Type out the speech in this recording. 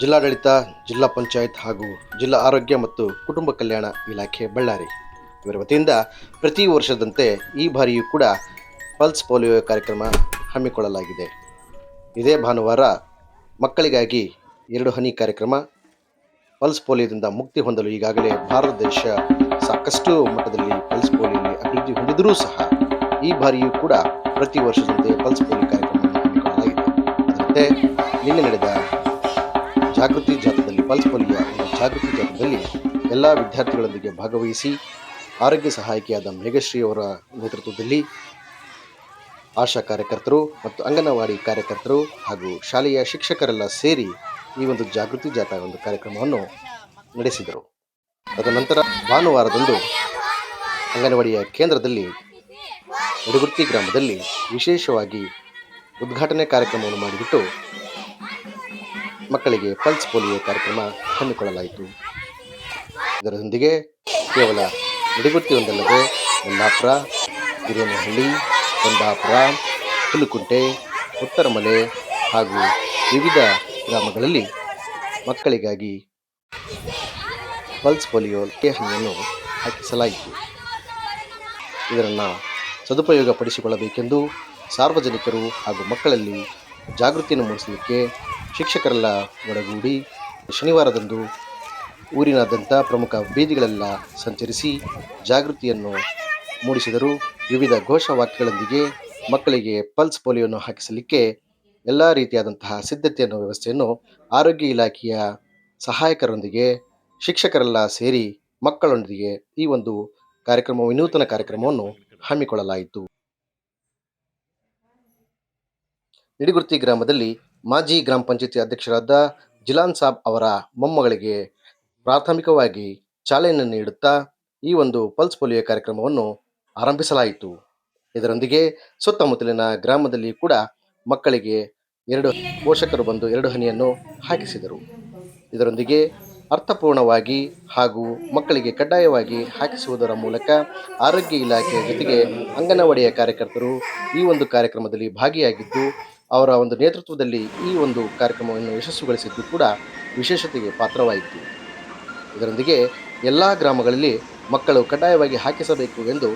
ಜಿಲ್ಲಾಡಳಿತ, ಜಿಲ್ಲಾ ಪಂಚಾಯತ್ ಹಾಗೂ ಜಿಲ್ಲಾ ಆರೋಗ್ಯ ಮತ್ತು ಕುಟುಂಬ ಕಲ್ಯಾಣ ಇಲಾಖೆ ಬಳ್ಳಾರಿ ಇವರ ವತಿಯಿಂದ ಪ್ರತಿ ವರ್ಷದಂತೆ ಈ ಬಾರಿಯೂ ಕೂಡ ಪಲ್ಸ್ ಪೋಲಿಯೋ ಕಾರ್ಯಕ್ರಮ ಹಮ್ಮಿಕೊಳ್ಳಲಾಗಿದೆ. ಇದೇ ಭಾನುವಾರ ಮಕ್ಕಳಿಗಾಗಿ 2 ಹನಿ ಕಾರ್ಯಕ್ರಮ. ಪಲ್ಸ್ ಪೋಲಿಯೋದಿಂದ ಮುಕ್ತಿ ಹೊಂದಲು ಈಗಾಗಲೇ ಭಾರತ ದೇಶ ಸಾಕಷ್ಟು ಮಟ್ಟದಲ್ಲಿ ಪಲ್ಸ್ ಪೋಲಿಯೋಲಿ ಅಭಿವೃದ್ಧಿ ಹೊಂದಿದರೂ ಸಹ ಈ ಬಾರಿಯೂ ಕೂಡ ಪ್ರತಿ ವರ್ಷದಂತೆ ಪಲ್ಸ್ ಪೋಲಿಯೋ ಕಾರ್ಯಕ್ರಮವನ್ನು ಹಮ್ಮಿಕೊಳ್ಳಲಾಗಿದೆ. ಅದರಂತೆ ನಿನ್ನೆ ನಡೆದ ಜಾಗೃತಿ ಜಾಥಾದಲ್ಲಿ ಪಲ್ಸ್ ಪೋಲಿಯೋ ಜಾಗೃತಿ ಜಾಥಾದಲ್ಲಿ ಎಲ್ಲ ವಿದ್ಯಾರ್ಥಿಗಳೊಂದಿಗೆ ಭಾಗವಹಿಸಿ ಆರೋಗ್ಯ ಸಹಾಯಕಿಯಾದ ಮೇಘಶ್ರೀ ಅವರ ನೇತೃತ್ವದಲ್ಲಿ ಆಶಾ ಕಾರ್ಯಕರ್ತರು ಮತ್ತು ಅಂಗನವಾಡಿ ಕಾರ್ಯಕರ್ತರು ಹಾಗೂ ಶಾಲೆಯ ಶಿಕ್ಷಕರೆಲ್ಲ ಸೇರಿ ಈ ಒಂದು ಜಾಗೃತಿ ಜಾಥಾ ಕಾರ್ಯಕ್ರಮವನ್ನು ನಡೆಸಿದರು. ತದನಂತರ ಭಾನುವಾರದಂದು ಅಂಗನವಾಡಿಯ ಕೇಂದ್ರದಲ್ಲಿ ಯಡಗುರ್ತಿ ಗ್ರಾಮದಲ್ಲಿ ವಿಶೇಷವಾಗಿ ಉದ್ಘಾಟನೆ ಕಾರ್ಯಕ್ರಮವನ್ನು ಮಾಡಿಬಿಟ್ಟು ಮಕ್ಕಳಿಗೆ ಪಲ್ಸ್ ಪೋಲಿಯೋ ಕಾರ್ಯಕ್ರಮ ಹಮ್ಮಿಕೊಳ್ಳಲಾಯಿತು. ಇದರೊಂದಿಗೆ ಕೇವಲ ಯಡಗುರ್ತಿ ಒಂದಲ್ಲದೆ ಯಲ್ಲಾಪುರ, ಹಿರೇನಹಳ್ಳಿ, ಕುಂದಾಪುರ, ಹುಲುಕುಂಟೆ, ಉತ್ತರಮಲೆ ಹಾಗೂ ವಿವಿಧ ಗ್ರಾಮಗಳಲ್ಲಿ ಮಕ್ಕಳಿಗಾಗಿ ಪಲ್ಸ್ ಪೋಲಿಯೋ ಹನಿಯನ್ನು ಹಾಕಿಸಲಾಯಿತು. ಇದನ್ನು ಸದುಪಯೋಗಪಡಿಸಿಕೊಳ್ಳಬೇಕೆಂದು ಸಾರ್ವಜನಿಕರು ಹಾಗೂ ಮಕ್ಕಳಲ್ಲಿ ಜಾಗೃತಿಯನ್ನು ಮೂಡಿಸಲಿಕ್ಕೆ ಶಿಕ್ಷಕರೆಲ್ಲ ಒಳಗೂಡಿ ಶನಿವಾರದಂದು ಊರಿನಾದ್ಯಂತ ಪ್ರಮುಖ ಬೀದಿಗಳೆಲ್ಲ ಸಂಚರಿಸಿ ಜಾಗೃತಿಯನ್ನು ಮೂಡಿಸಿದರು. ವಿವಿಧ ಘೋಷವಾಕ್ಯಗಳೊಂದಿಗೆ ಮಕ್ಕಳಿಗೆ ಪಲ್ಸ್ ಪೋಲಿಯೋವನ್ನು ಹಾಕಿಸಲಿಕ್ಕೆ ಎಲ್ಲ ರೀತಿಯಾದಂತಹ ಸಿದ್ಧತೆಯನ್ನು ವ್ಯವಸ್ಥೆಯನ್ನು ಆರೋಗ್ಯ ಇಲಾಖೆಯ ಸಹಾಯಕರೊಂದಿಗೆ ಶಿಕ್ಷಕರೆಲ್ಲ ಸೇರಿ ಮಕ್ಕಳೊಂದಿಗೆ ಈ ಒಂದು ವಿನೂತನ ಕಾರ್ಯಕ್ರಮವನ್ನು ಹಮ್ಮಿಕೊಳ್ಳಲಾಯಿತು. ಯಡಗುರ್ತಿ ಗ್ರಾಮದಲ್ಲಿ ಮಾಜಿ ಗ್ರಾಮ ಪಂಚಾಯತಿ ಅಧ್ಯಕ್ಷರಾದ ಜಿಲಾನ್ ಸಾಬ್ ಅವರ ಮೊಮ್ಮಗಳಿಗೆ ಪ್ರಾಥಮಿಕವಾಗಿ ಚಾಲನೆಯನ್ನು ನೀಡುತ್ತಾ ಈ ಒಂದು ಪಲ್ಸ್ ಪೋಲಿಯೋ ಕಾರ್ಯಕ್ರಮವನ್ನು ಆರಂಭಿಸಲಾಯಿತು. ಇದರೊಂದಿಗೆ ಸುತ್ತಮುತ್ತಲಿನ ಗ್ರಾಮದಲ್ಲಿ ಕೂಡ ಮಕ್ಕಳಿಗೆ ಪೋಷಕರು ಬಂದು 2 ಹನಿಯನ್ನು ಹಾಕಿಸಿದರು. ಇದರೊಂದಿಗೆ ಅರ್ಥಪೂರ್ಣವಾಗಿ ಹಾಗೂ ಮಕ್ಕಳಿಗೆ ಕಡ್ಡಾಯವಾಗಿ ಹಾಕಿಸುವುದರ ಮೂಲಕ ಆರೋಗ್ಯ ಇಲಾಖೆಯ ಜೊತೆಗೆ ಅಂಗನವಾಡಿಯ ಕಾರ್ಯಕರ್ತರು ಈ ಒಂದು ಕಾರ್ಯಕ್ರಮದಲ್ಲಿ ಭಾಗಿಯಾಗಿದ್ದು ಅವರ ಒಂದು ನೇತೃತ್ವದಲ್ಲಿ ಈ ಒಂದು ಕಾರ್ಯಕ್ರಮವನ್ನು ಯಶಸ್ವಿಗೊಳಿಸಿದ್ದು ಕೂಡ ವಿಶೇಷತೆಗೆ ಪಾತ್ರವಾಯಿತು. ಇದರೊಂದಿಗೆ ಎಲ್ಲ ಗ್ರಾಮಗಳಲ್ಲಿ ಮಕ್ಕಳು ಕಡ್ಡಾಯವಾಗಿ ಹಾಕಿಸಬೇಕು ಎಂದು